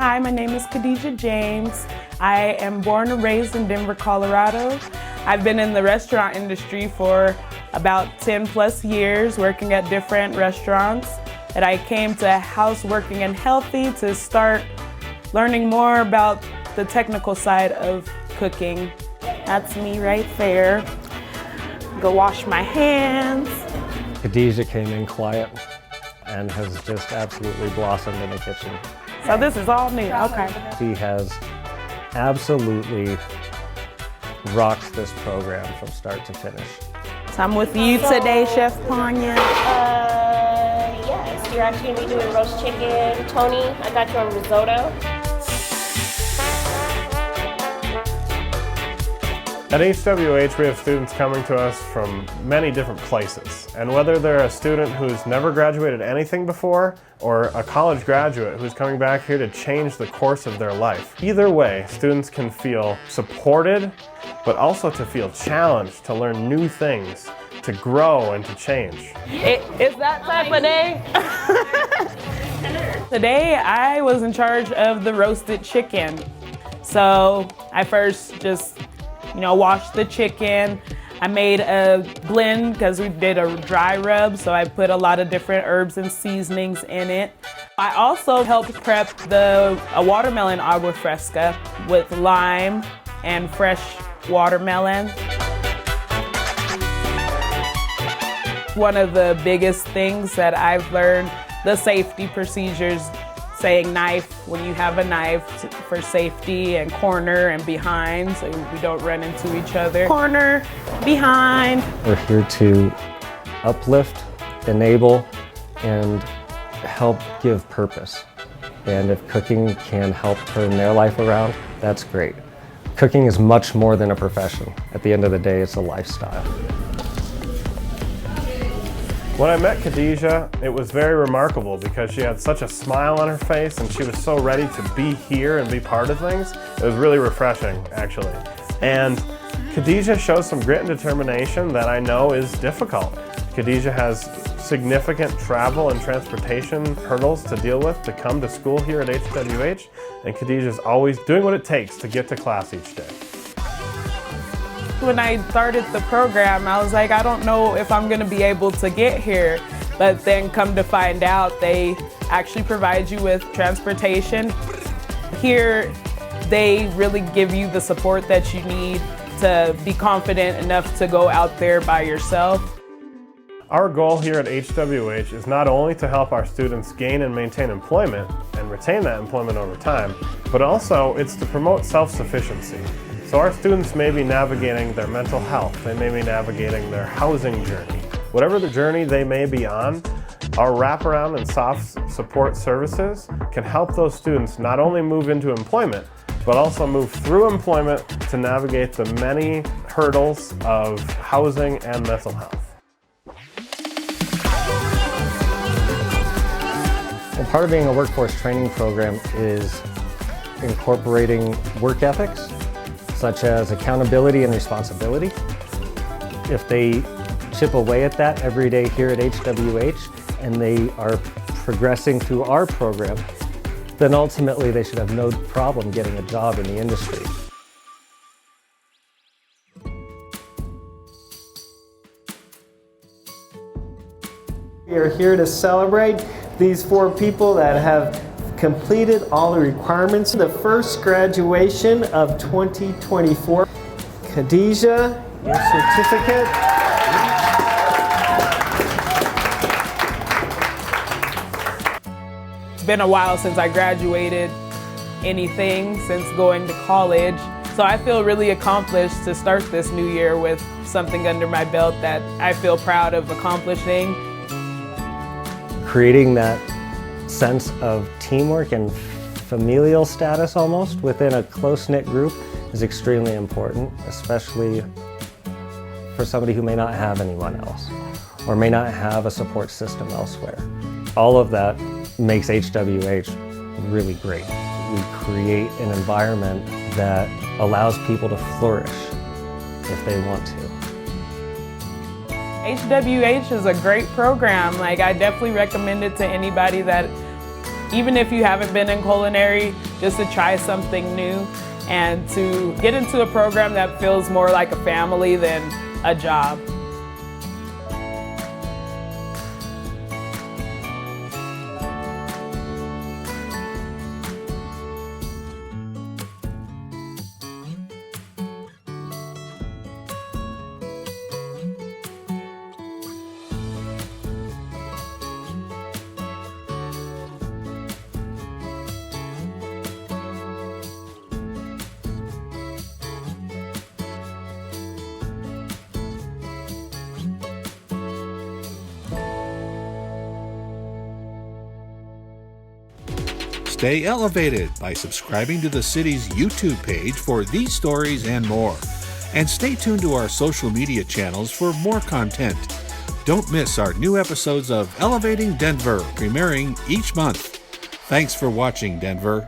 Hi, my name is Khadijah James. I am born and raised in Denver, Colorado. I've been in the restaurant industry for about 10 plus years, working at different restaurants. And I came to House Working and Healthy to start learning more about the technical side of cooking. That's me right there. Go wash my hands. Khadijah came in quiet and has just absolutely blossomed in the kitchen. So this is all new, okay. She has absolutely rocked this program from start to finish. So I'm with you today, Chef Panya. Yes, you're actually gonna be doing roast chicken. Tony, I got you on risotto. At HWH, we have students coming to us from many different places. And whether they're a student who's never graduated anything before, or a college graduate who's coming back here to change the course of their life, either way, students can feel supported, but also to feel challenged, to learn new things, to grow and to change. It's that type of day. Today, I was in charge of the roasted chicken. So I first just washed the chicken. I made a blend because we did a dry rub, so I put a lot of different herbs and seasonings in it. I also helped prep a watermelon agua fresca with lime and fresh watermelon. One of the biggest things that I've learned, the safety procedures, saying knife when you have a knife for safety, and corner and behind so we don't run into each other. Corner, behind. We're here to uplift, enable, and help give purpose. And if cooking can help turn their life around, that's great. Cooking is much more than a profession. At the end of the day, it's a lifestyle. When I met Khadijah, it was very remarkable because she had such a smile on her face and she was so ready to be here and be part of things. It was really refreshing, actually. And Khadijah shows some grit and determination that I know is difficult. Khadijah has significant travel and transportation hurdles to deal with to come to school here at HWH, and Khadijah is always doing what it takes to get to class each day. When I started the program, I was like, I don't know if I'm gonna be able to get here. But then come to find out, they actually provide you with transportation. Here, they really give you the support that you need to be confident enough to go out there by yourself. Our goal here at HWH is not only to help our students gain and maintain employment and retain that employment over time, but also it's to promote self-sufficiency. So our students may be navigating their mental health, they may be navigating their housing journey. Whatever the journey they may be on, our wraparound and soft support services can help those students not only move into employment, but also move through employment to navigate the many hurdles of housing and mental health. And part of being a workforce training program is incorporating work ethics, such as accountability and responsibility. If they chip away at that every day here at HWH and they are progressing through our program, then ultimately they should have no problem getting a job in the industry. We are here to celebrate these 4 people that have completed all the requirements. The first graduation of 2024. Khadijah, your certificate. It's been a while since I graduated anything since going to college. So I feel really accomplished to start this new year with something under my belt that I feel proud of accomplishing. Creating that sense of teamwork and familial status almost within a close-knit group is extremely important, especially for somebody who may not have anyone else or may not have a support system elsewhere. All of that makes HWH really great. We create an environment that allows people to flourish if they want to. HWH is a great program. I definitely recommend it to anybody that even if you haven't been in culinary, just to try something new and to get into a program that feels more like a family than a job. Stay elevated by subscribing to the city's YouTube page for these stories and more. And stay tuned to our social media channels for more content. Don't miss our new episodes of Elevating Denver, premiering each month. Thanks for watching, Denver.